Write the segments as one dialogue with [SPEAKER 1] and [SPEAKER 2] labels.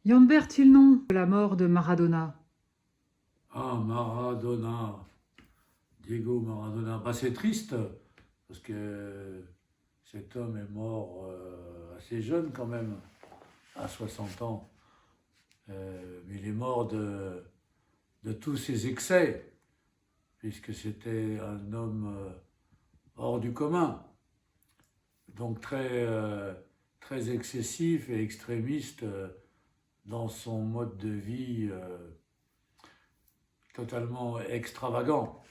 [SPEAKER 1] Jan-Bert nom de la mort de Maradona.
[SPEAKER 2] Ah, Maradona, Diego Maradona. Bah, c'est triste, parce que cet homme est mort assez jeune quand même, à 60 ans. Mais il est mort de tous ses excès, puisque c'était un homme hors du commun, donc très excessif et extrémiste dans son mode de vie totalement extravagant.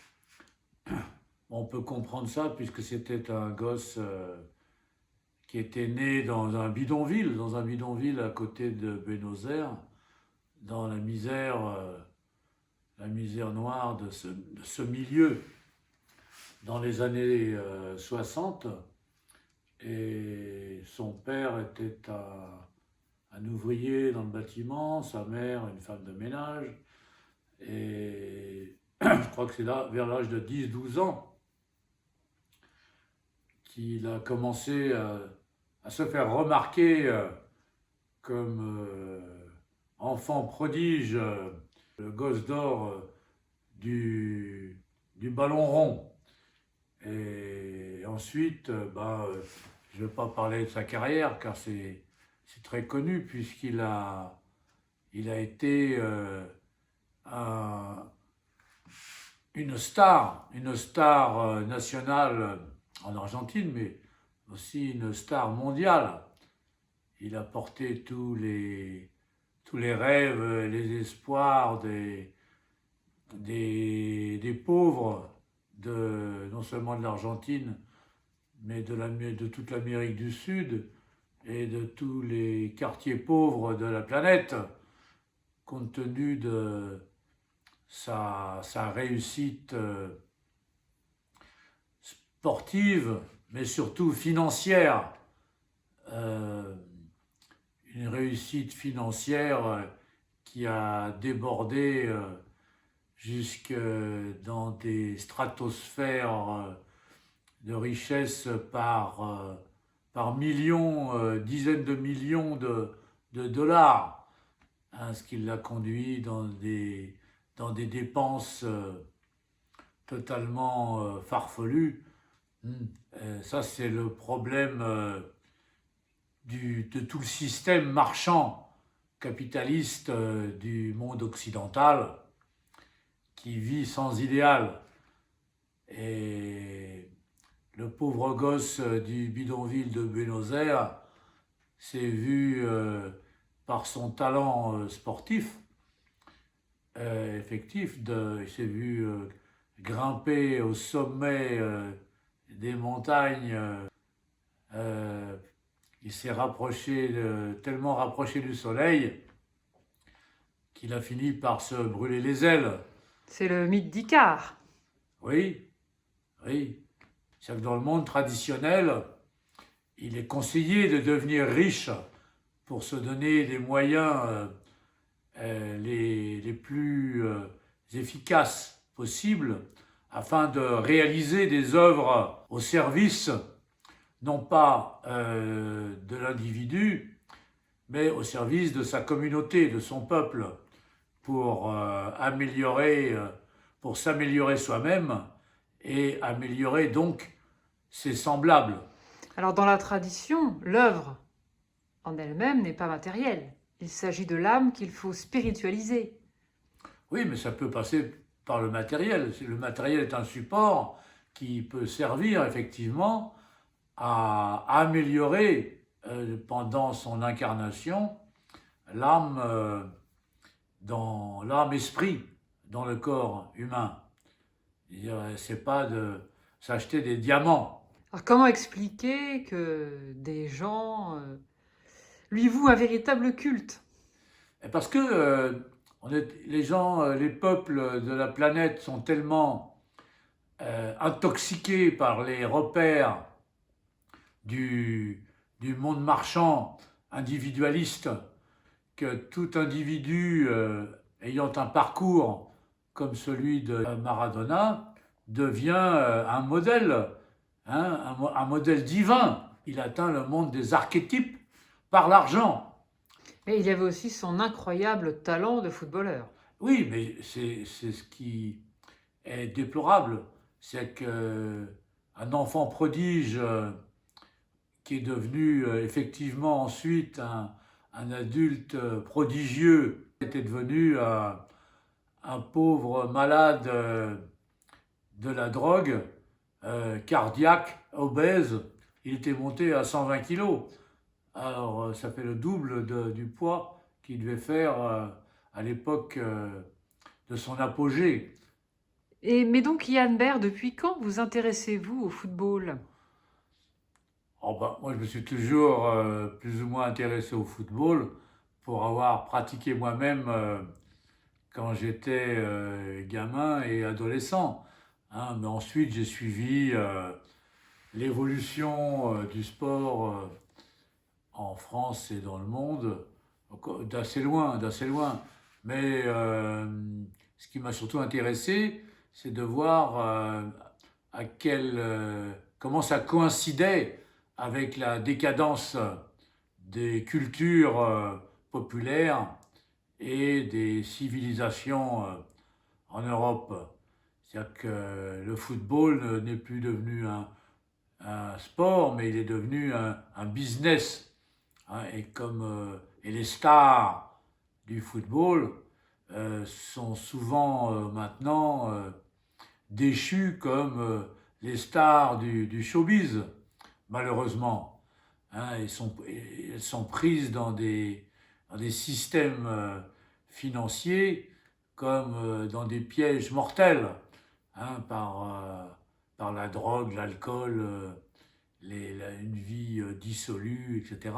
[SPEAKER 2] On peut comprendre ça puisque c'était un gosse qui était né dans un bidonville à côté de Buenos Aires, dans la misère noire de ce milieu, dans les années 60. Et son père était un ouvrier dans le bâtiment, sa mère une femme de ménage. Et je crois que c'est là, vers l'âge de 10-12 ans qu'il a commencé à se faire remarquer comme enfant prodige, le gosse d'or du ballon rond. Et ensuite, je ne vais pas parler de sa carrière car c'est très connu il a été un, une star nationale en Argentine, mais aussi une star mondiale. Il a porté tous les rêves, les espoirs des pauvres, non seulement de l'Argentine, mais de toute l'Amérique du Sud et de tous les quartiers pauvres de la planète, compte tenu de sa réussite sportive, mais surtout financière. Euh, une réussite financière qui a débordé jusque dans des stratosphères de richesse par millions, dizaines de millions de dollars, hein, ce qui l'a conduit dans des dépenses totalement farfelues. Ça, c'est le problème de tout le système marchand capitaliste du monde occidental qui vit sans idéal. Et le pauvre gosse du bidonville de Buenos Aires s'est vu, par son talent sportif, effectif, il s'est vu grimper au sommet des montagnes. Euh, il s'est tellement rapproché du soleil qu'il a fini par se brûler les ailes.
[SPEAKER 1] C'est le mythe d'Icare.
[SPEAKER 2] Oui, oui. C'est-à-dire que dans le monde traditionnel, il est conseillé de devenir riche pour se donner des moyens les plus efficaces possibles afin de réaliser des œuvres au service non pas de l'individu, mais au service de sa communauté, de son peuple, pour pour s'améliorer soi-même et améliorer donc ses semblables.
[SPEAKER 1] Alors dans la tradition, l'œuvre en elle-même n'est pas matérielle. Il s'agit de l'âme qu'il faut spiritualiser.
[SPEAKER 2] Oui, mais ça peut passer par le matériel. Le matériel est un support qui peut servir effectivement à améliorer pendant son incarnation l'âme dans l'âme-esprit dans le corps humain. C'est pas de s'acheter des diamants.
[SPEAKER 1] Alors comment expliquer que des gens lui vouent un véritable culte?
[SPEAKER 2] Et parce que les gens, les peuples de la planète sont tellement intoxiqués par les repères du, du monde marchand individualiste que tout individu ayant un parcours comme celui de Maradona devient un modèle, hein, un modèle divin. Il atteint le monde des archétypes par l'argent.
[SPEAKER 1] Mais il y avait aussi son incroyable talent de footballeur.
[SPEAKER 2] Oui, mais c'est ce qui est déplorable, c'est que un enfant prodige qui est devenu effectivement ensuite un adulte prodigieux, était devenu un pauvre malade de la drogue, cardiaque, obèse. Il était monté à 120 kilos. Alors ça fait le double du poids qu'il devait faire à l'époque de son apogée.
[SPEAKER 1] Mais donc, Yann Ber, depuis quand vous intéressez-vous au football?
[SPEAKER 2] Oh ben, moi, je me suis toujours plus ou moins intéressé au football pour avoir pratiqué moi-même quand j'étais gamin et adolescent. Hein. Mais ensuite, j'ai suivi l'évolution du sport en France et dans le monde d'assez loin, d'assez loin. Mais ce qui m'a surtout intéressé, c'est de voir comment ça coïncidait avec la décadence des cultures populaires et des civilisations en Europe. C'est-à-dire que le football n'est plus devenu un sport, mais il est devenu un business. Hein, et les stars du football sont souvent maintenant déchues comme les stars du showbiz, malheureusement. Hein, elles sont prises dans des systèmes financiers comme dans des pièges mortels, hein, par la drogue, l'alcool, une vie dissolue, etc.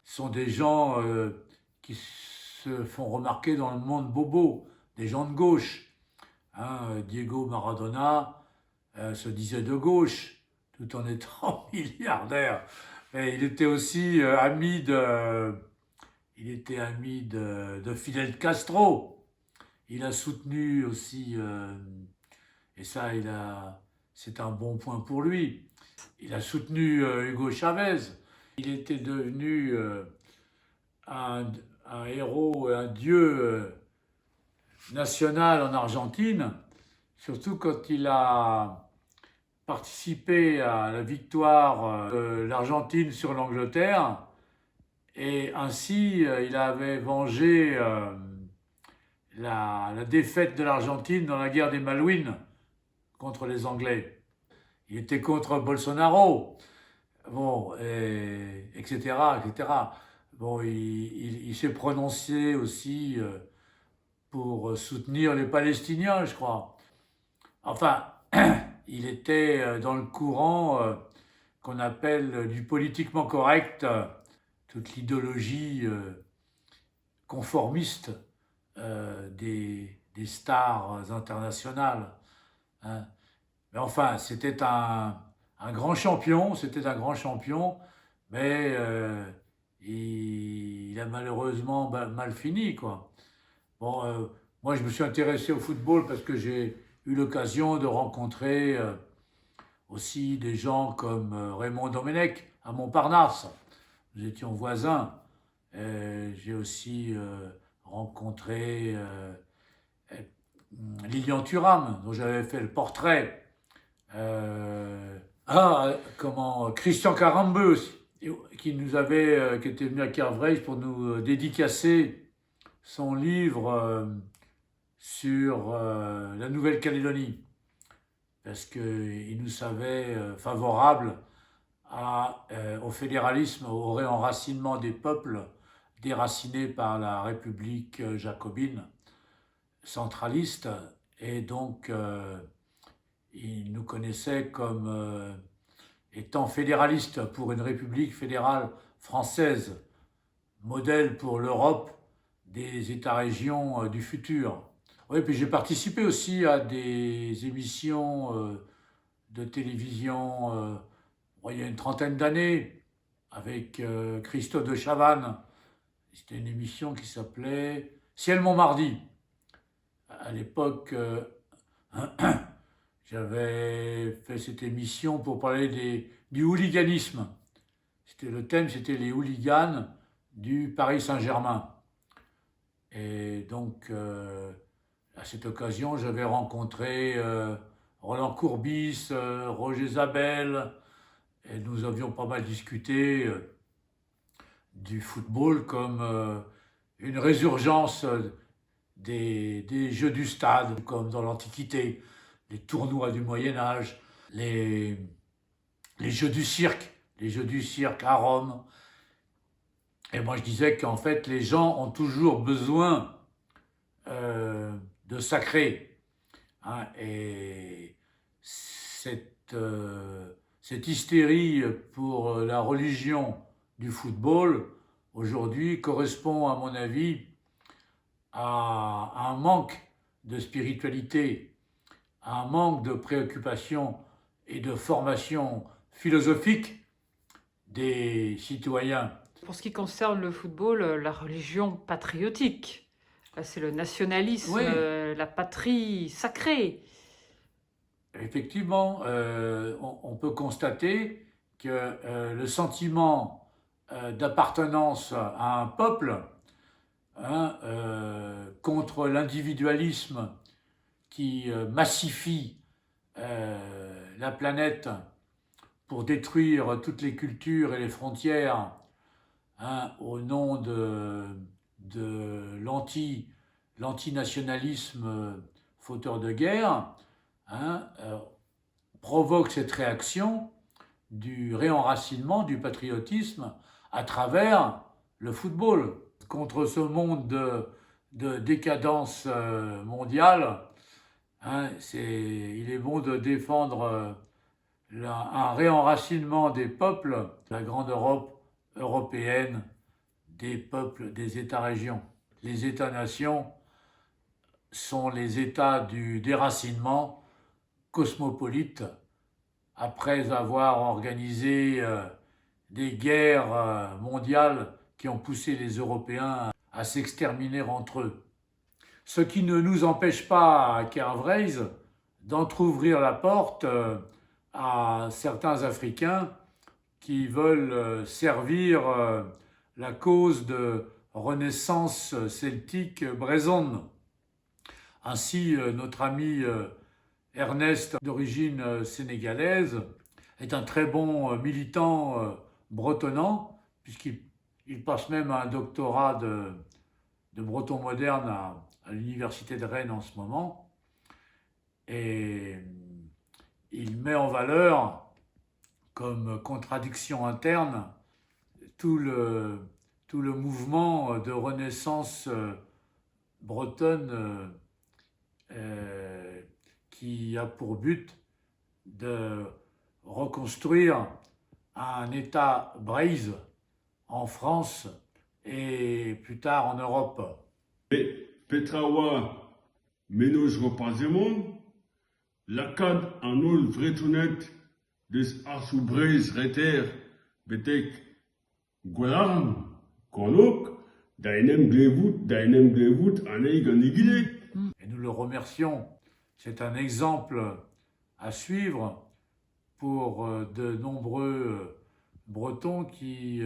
[SPEAKER 2] Ce sont des gens qui se font remarquer dans le monde bobo, des gens de gauche. Hein, Diego Maradona se disait de gauche, tout en étant milliardaire. Et il était ami de Fidel Castro. Il a soutenu aussi, et ça, c'est un bon point pour lui. Il a soutenu Hugo Chavez. Il était devenu un, un héros, un dieu national en Argentine, surtout quand il a participé à la victoire de l'Argentine sur l'Angleterre, et ainsi il avait vengé la défaite de l'Argentine dans la guerre des Malouines contre les Anglais. Il était contre Bolsonaro, bon, etc., etc. Bon, il s'est prononcé aussi pour soutenir les Palestiniens, je crois. Enfin, il était dans le courant qu'on appelle du politiquement correct, toute l'idéologie conformiste des stars internationales. Hein. Mais enfin, un grand champion, c'était un grand champion, mais il a malheureusement mal fini, quoi. Bon, moi, je me suis intéressé au football parce que j'ai eu l'occasion de rencontrer aussi des gens comme Raymond Domenech à Montparnasse. Nous étions voisins. J'ai aussi rencontré Lilian Thuram, dont j'avais fait le portrait. Christian Carambeu aussi, qui était venu à Kervreis pour nous dédicacer son livre sur la Nouvelle-Calédonie, parce qu'il nous savait favorable au fédéralisme, au réenracinement des peuples déracinés par la République jacobine centraliste, et donc il nous connaissait comme étant fédéraliste pour une république fédérale française, modèle pour l'Europe des États-régions du futur. Oui, puis j'ai participé aussi à des émissions de télévision il y a une trentaine d'années avec Christophe de Chavannes. C'était une émission qui s'appelait Ciel Montmardi. À l'époque, j'avais fait cette émission pour parler du hooliganisme. Le thème, c'était les hooligans du Paris Saint-Germain. Et donc, à cette occasion, j'avais rencontré Roland Courbis, Roger Zabel, et nous avions pas mal discuté du football comme une résurgence des jeux du stade, comme dans l'Antiquité, les tournois du Moyen-Âge, les jeux du cirque à Rome. Et moi je disais qu'en fait les gens ont toujours besoin de sacré. Hein, et cette hystérie pour la religion du football, aujourd'hui, correspond, à mon avis, à un manque de spiritualité, à un manque de préoccupation et de formation philosophique des citoyens.
[SPEAKER 1] Pour ce qui concerne le football, la religion patriotique, là, c'est le nationalisme,
[SPEAKER 2] Oui.
[SPEAKER 1] La patrie sacrée.
[SPEAKER 2] Effectivement, on peut constater que le sentiment d'appartenance à un peuple, hein, contre l'individualisme qui massifie la planète pour détruire toutes les cultures et les frontières, hein, au nom de l'antinationalisme fauteur de guerre, hein, provoque cette réaction du réenracinement du patriotisme à travers le football. Contre ce monde de décadence mondiale, hein, il est bon de défendre un réenracinement des peuples, la grande Europe européenne, des peuples, des États-régions. Les États-nations sont les États du déracinement cosmopolite, après avoir organisé des guerres mondiales qui ont poussé les Européens à s'exterminer entre eux. Ce qui ne nous empêche pas, à Kervreis, d'entrouvrir la porte à certains Africains qui veulent servir la cause de renaissance celtique bresonne. Ainsi, notre ami Ernest, d'origine sénégalaise, est un très bon militant bretonnant, puisqu'il passe même un doctorat de breton moderne à l'université de Rennes en ce moment. Et il met en valeur, comme contradiction interne, tout le mouvement de renaissance bretonne qui a pour but de reconstruire un État braise en France et plus tard en Europe.
[SPEAKER 3] Petrawa menoj repazemon, lakad anol vretonet des arsoubrez reter betek gwalarm konok dainem grevut anei ganigide.
[SPEAKER 2] Et nous le remercions. C'est un exemple à suivre pour de nombreux Bretons qui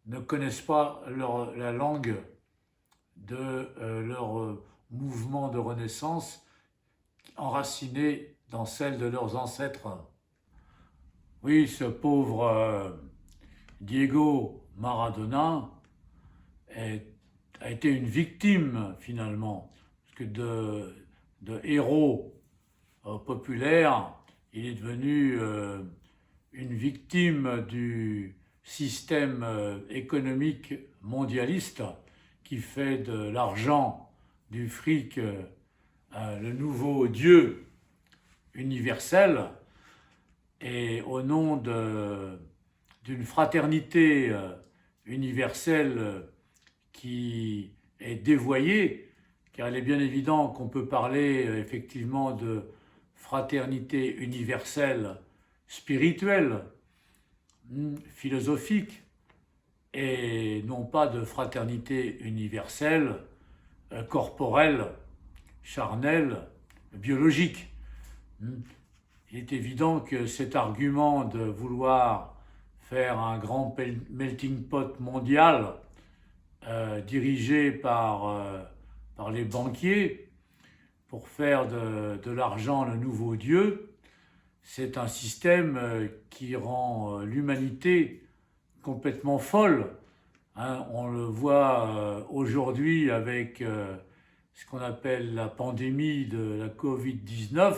[SPEAKER 2] ne connaissent pas la langue de leur mouvement de renaissance enraciné dans celle de leurs ancêtres. Oui, ce pauvre Diego Maradona a été une victime finalement, parce que de héros populaire, il est devenu une victime du système économique mondialiste qui fait de l'argent, du fric, le nouveau Dieu universel, et au nom d'une fraternité universelle qui est dévoyée, car il est bien évident qu'on peut parler effectivement de fraternité universelle spirituelle, philosophique, et non pas de fraternité universelle corporelle, charnelle, biologique. Il est évident que cet argument de vouloir faire un grand melting pot mondial dirigé par les banquiers pour faire de l'argent le nouveau Dieu. C'est un système qui rend l'humanité complètement folle. Hein, on le voit aujourd'hui avec ce qu'on appelle la pandémie de la Covid-19.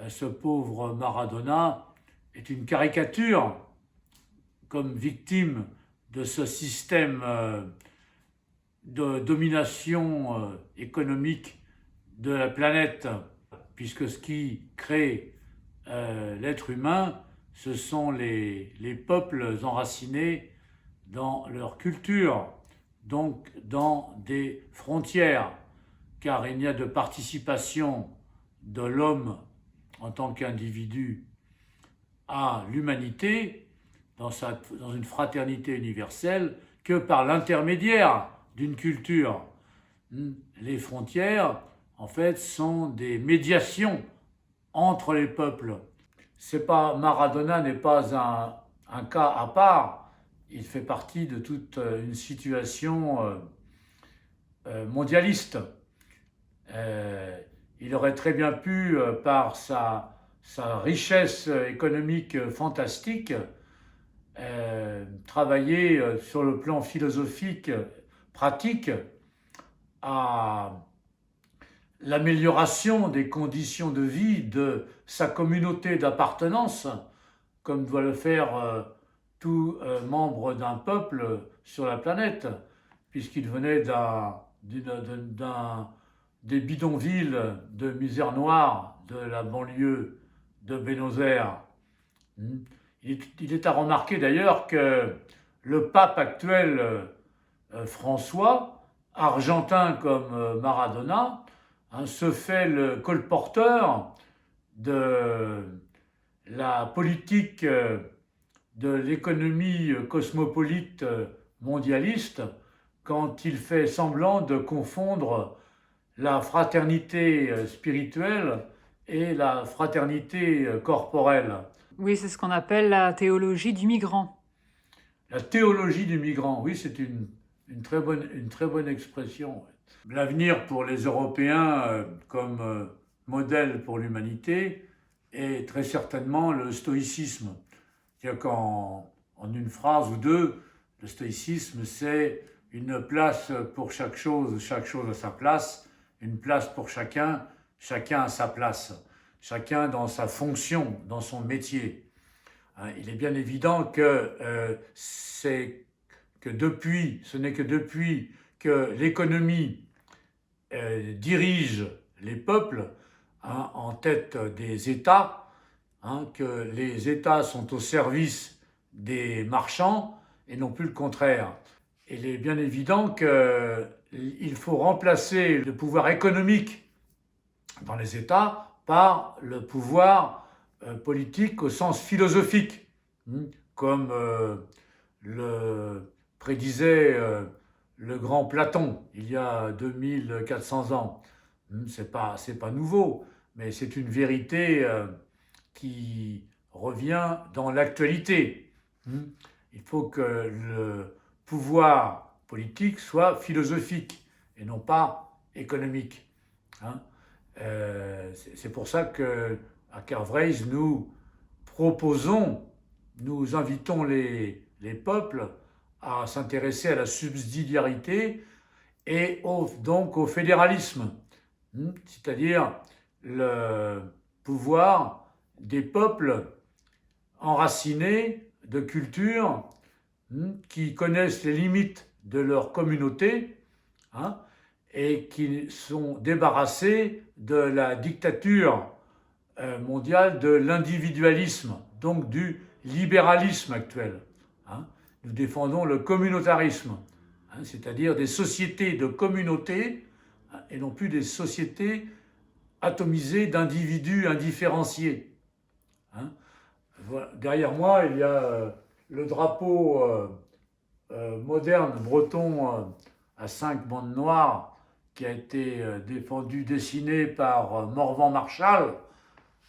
[SPEAKER 2] Ce pauvre Maradona est une caricature comme victime de ce système de domination économique de la planète, puisque ce qui crée l'être humain, ce sont les peuples enracinés dans leur culture, donc dans des frontières, car il n'y a de participation de l'homme en tant qu'individu à l'humanité, dans une fraternité universelle, que par l'intermédiaire d'une culture. Les frontières, en fait, sont des médiations entre les peuples. Maradona n'est pas un cas à part, il fait partie de toute une situation mondialiste. Il aurait très bien pu, par sa richesse économique fantastique, travailler sur le plan philosophique, pratique, à l'amélioration des conditions de vie de sa communauté d'appartenance, comme doit le faire tout membre d'un peuple sur la planète, puisqu'il venait des bidonvilles de misère noire de la banlieue de Buenos Aires. Il est à remarquer d'ailleurs que le pape actuel, François, argentin comme Maradona, se fait le colporteur de la politique de l'économie cosmopolite mondialiste quand il fait semblant de confondre la fraternité spirituelle et la fraternité corporelle.
[SPEAKER 1] Oui, c'est ce qu'on appelle la théologie du migrant.
[SPEAKER 2] La théologie du migrant, oui, c'est une très bonne expression. L'avenir pour les Européens comme modèle pour l'humanité est très certainement le stoïcisme. C'est-à-dire qu'en une phrase ou deux, le stoïcisme, c'est une place pour chaque chose à sa place, une place pour chacun à sa place, chacun dans sa fonction, dans son métier. Il est bien évident que ce n'est que depuis que l'économie dirige les peuples en tête des États, que les États sont au service des marchands et non plus le contraire. Il est bien évident qu'il faut remplacer le pouvoir économique dans les États par le pouvoir politique au sens philosophique, comme le prédisait le grand Platon il y a 2400 ans. C'est pas nouveau, mais c'est une vérité qui revient dans l'actualité. Il faut que le pouvoir politique soit philosophique et non pas économique. C'est pour ça qu'à Carvreis, nous invitons les peuples à s'intéresser à la subsidiarité et donc au fédéralisme, c'est-à-dire le pouvoir des peuples enracinés de culture qui connaissent les limites de leur communauté et qui sont débarrassés de la dictature mondiale de l'individualisme, donc du libéralisme actuel. Nous défendons le communautarisme, c'est-à-dire des sociétés de communautés et non plus des sociétés atomisées d'individus indifférenciés. Voilà. Derrière moi, il y a le drapeau moderne breton à 5 bandes noires qui a été dessiné par Morvan Marshall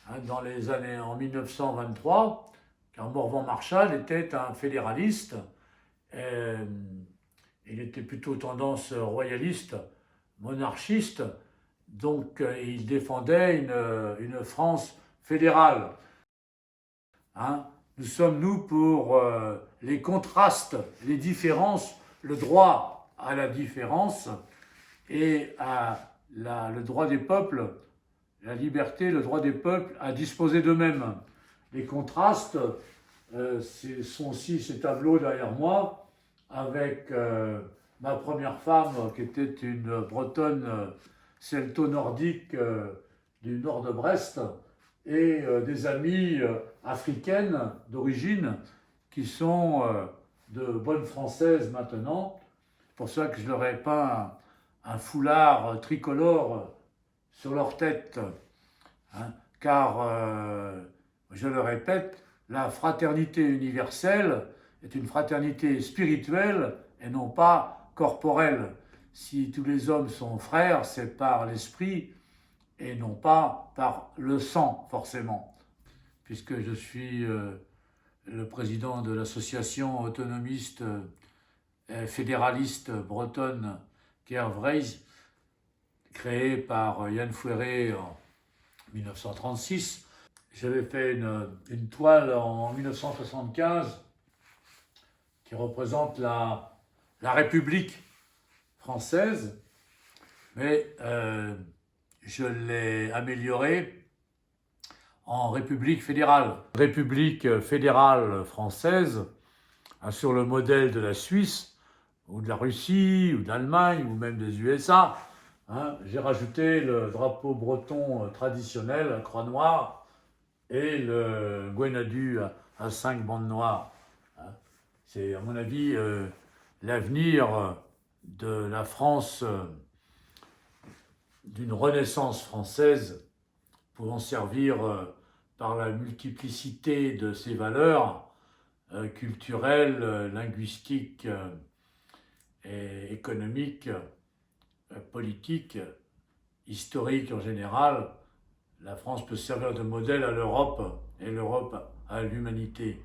[SPEAKER 2] en 1923, car Morvan Marshall était un fédéraliste il était plutôt tendance royaliste, monarchiste, donc il défendait une France fédérale. Hein. Nous sommes, nous, pour les contrastes, les différences, le droit à la différence et le droit des peuples, la liberté, le droit des peuples à disposer d'eux-mêmes. Les contrastes sont aussi ces tableaux derrière moi, avec ma première femme, qui était une bretonne celto-nordique du nord de Brest, et des amies africaines d'origine qui sont de bonnes françaises maintenant. C'est pour ça que je leur ai peint un foulard tricolore sur leur tête. Hein, car, je le répète, la fraternité universelle est une fraternité spirituelle et non pas corporelle. Si tous les hommes sont frères, c'est par l'esprit et non pas par le sang, forcément. Puisque je suis le président de l'association autonomiste fédéraliste bretonne Keervreis, créée par Yann Fouéré en 1936. J'avais fait une toile en 1975 qui représente la République française, mais je l'ai améliorée en République fédérale. République fédérale française, sur le modèle de la Suisse, ou de la Russie, ou de l'Allemagne, ou même des USA. Hein, j'ai rajouté le drapeau breton traditionnel, la croix noire, et le Gwenadu à 5 bandes noires. Hein. C'est, à mon avis, l'avenir de la France, d'une renaissance française, pouvant servir par la multiplicité de ses valeurs culturelles, linguistiques et économiques, politique, historique en général. La France peut servir de modèle à l'Europe et l'Europe à l'humanité.